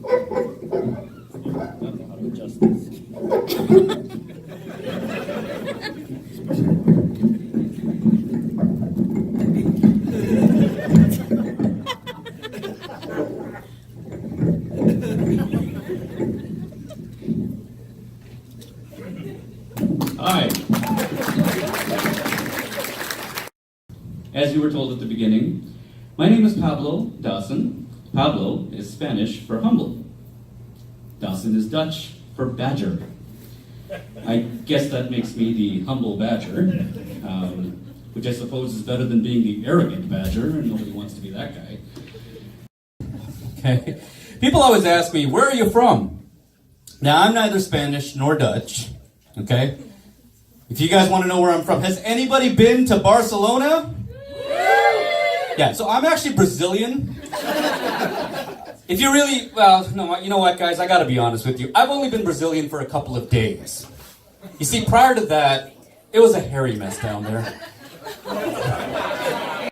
don't know how to adjust this. Hi. As you were told at the beginning, my name is Pablo Dawson. Pablo is Spanish for humble. Dassen is Dutch for badger. I guess that makes me the humble badger, which I suppose is better than being the arrogant badger, and nobody wants to be that guy. Okay. People always ask me, where are you from? Now, I'm neither Spanish nor Dutch, okay? If you guys want to know where I'm from, has anybody been to Barcelona? Yeah, so I'm actually Brazilian. If you really, well, no, you know what, guys, I gotta be honest with you. I've only been Brazilian for a couple of days. You see, prior to that, it was a hairy mess down there. I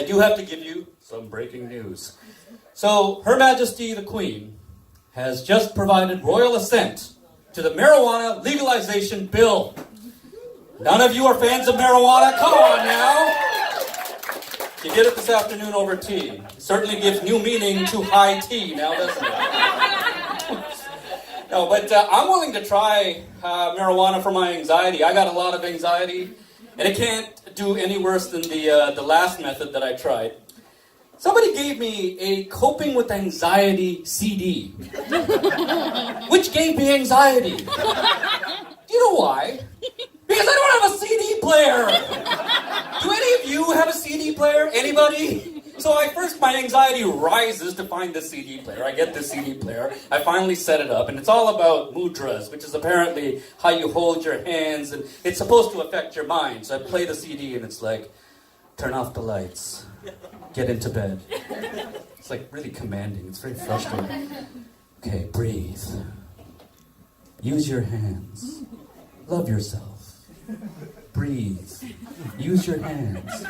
do have to give you some breaking news. So, Her Majesty the Queen has just provided royal assent to the marijuana legalization bill. None of you are fans of marijuana? Come on now! You did it this afternoon over tea. It certainly gives new meaning to high tea now, doesn't it? No, but I'm willing to try marijuana for my anxiety. I got a lot of anxiety, and it can't do any worse than the last method that I tried. Somebody gave me a Coping with Anxiety CD, which gave me anxiety. Do you know why? Because I don't have a CD player. Do any of you have a CD player? Anybody? So my anxiety rises to find the CD player. I get the CD player. I finally set it up, and it's all about mudras, which is apparently how you hold your hands, and it's supposed to affect your mind. So I play the CD, and it's like, turn off the lights, get into bed. It's like really commanding. It's very frustrating. Okay, breathe. Use your hands. Love yourself. Breathe. Use your hands.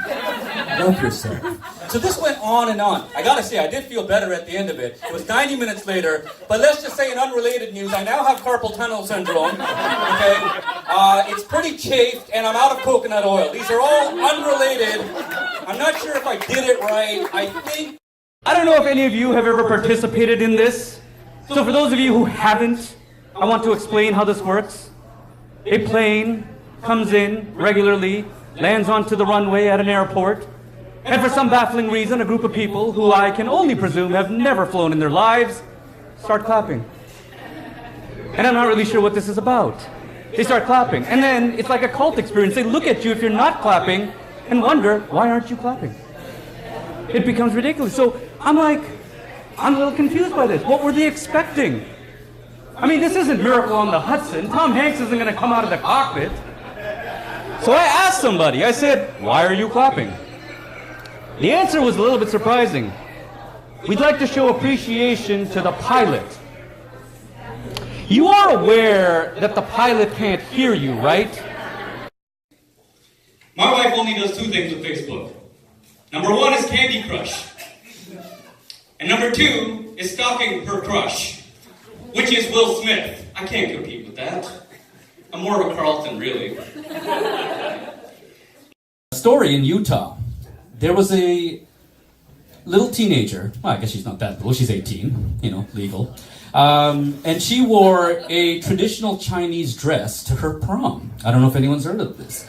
Love yourself. So this went on and on. I gotta say, I did feel better at the end of it. It was 90 minutes later, but let's just say in unrelated news, I now have carpal tunnel syndrome. Okay? It's pretty chafed, and I'm out of coconut oil. These are all unrelated. I'm not sure if I did it right. I don't know if any of you have ever participated in this. So for those of you who haven't, I want to explain how this works. A plane comes in regularly, lands onto the runway at an airport, and for some baffling reason, a group of people who I can only presume have never flown in their lives start clapping. And I'm not really sure what this is about. They start clapping, and then it's like a cult experience. They look at you if you're not clapping and wonder, why aren't you clapping? It becomes ridiculous. So I'm a little confused by this. What were they expecting? I mean, this isn't Miracle on the Hudson. Tom Hanks isn't going to come out of the cockpit. So I asked somebody, I said, why are you clapping? The answer was a little bit surprising. We'd like to show appreciation to the pilot. You are aware that the pilot can't hear you, right? My wife only does two things with Facebook. Number one is Candy Crush. And number two is stalking her crush, which is Will Smith. I can't compete with that. I'm more of a Carlton, really. A story in Utah. There was a little teenager. Well, I guess she's not that little. She's 18, legal. And she wore a traditional Chinese dress to her prom. I don't know if anyone's heard of this.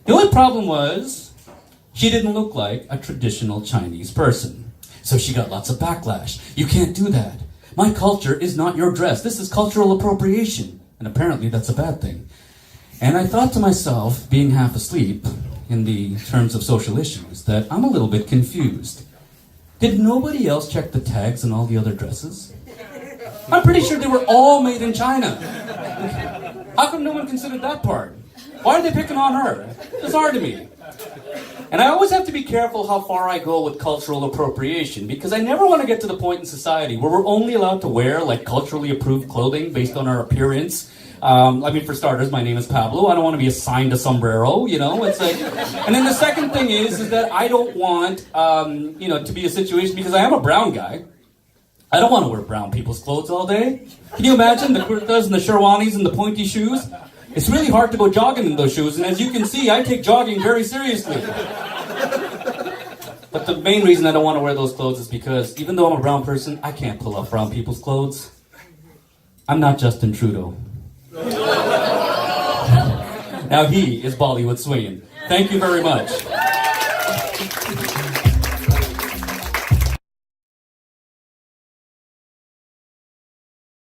The only problem was she didn't look like a traditional Chinese person. So she got lots of backlash. You can't do that. My culture is not your dress. This is cultural appropriation. And apparently that's a bad thing. And I thought to myself, being half asleep in the terms of social issues, that I'm a little bit confused. Did nobody else check the tags on all the other dresses? I'm pretty sure they were all made in China. How come no one considered that part? Why are they picking on her? It's bizarre to me. And I always have to be careful how far I go with cultural appropriation, because I never want to get to the point in society where we're only allowed to wear culturally approved clothing based on our appearance. For starters, my name is Pablo. I don't want to be assigned a sombrero, it's like, and then the second thing is that I don't want, to be a situation, because I am a brown guy. I don't want to wear brown people's clothes all day. Can you imagine the kurtas and the sherwanis and the pointy shoes? It's really hard to go jogging in those shoes, and as you can see, I take jogging very seriously. But the main reason I don't want to wear those clothes is because even though I'm a brown person, I can't pull off brown people's clothes. I'm not Justin Trudeau. Now he is Bollywood swinging. Thank you very much.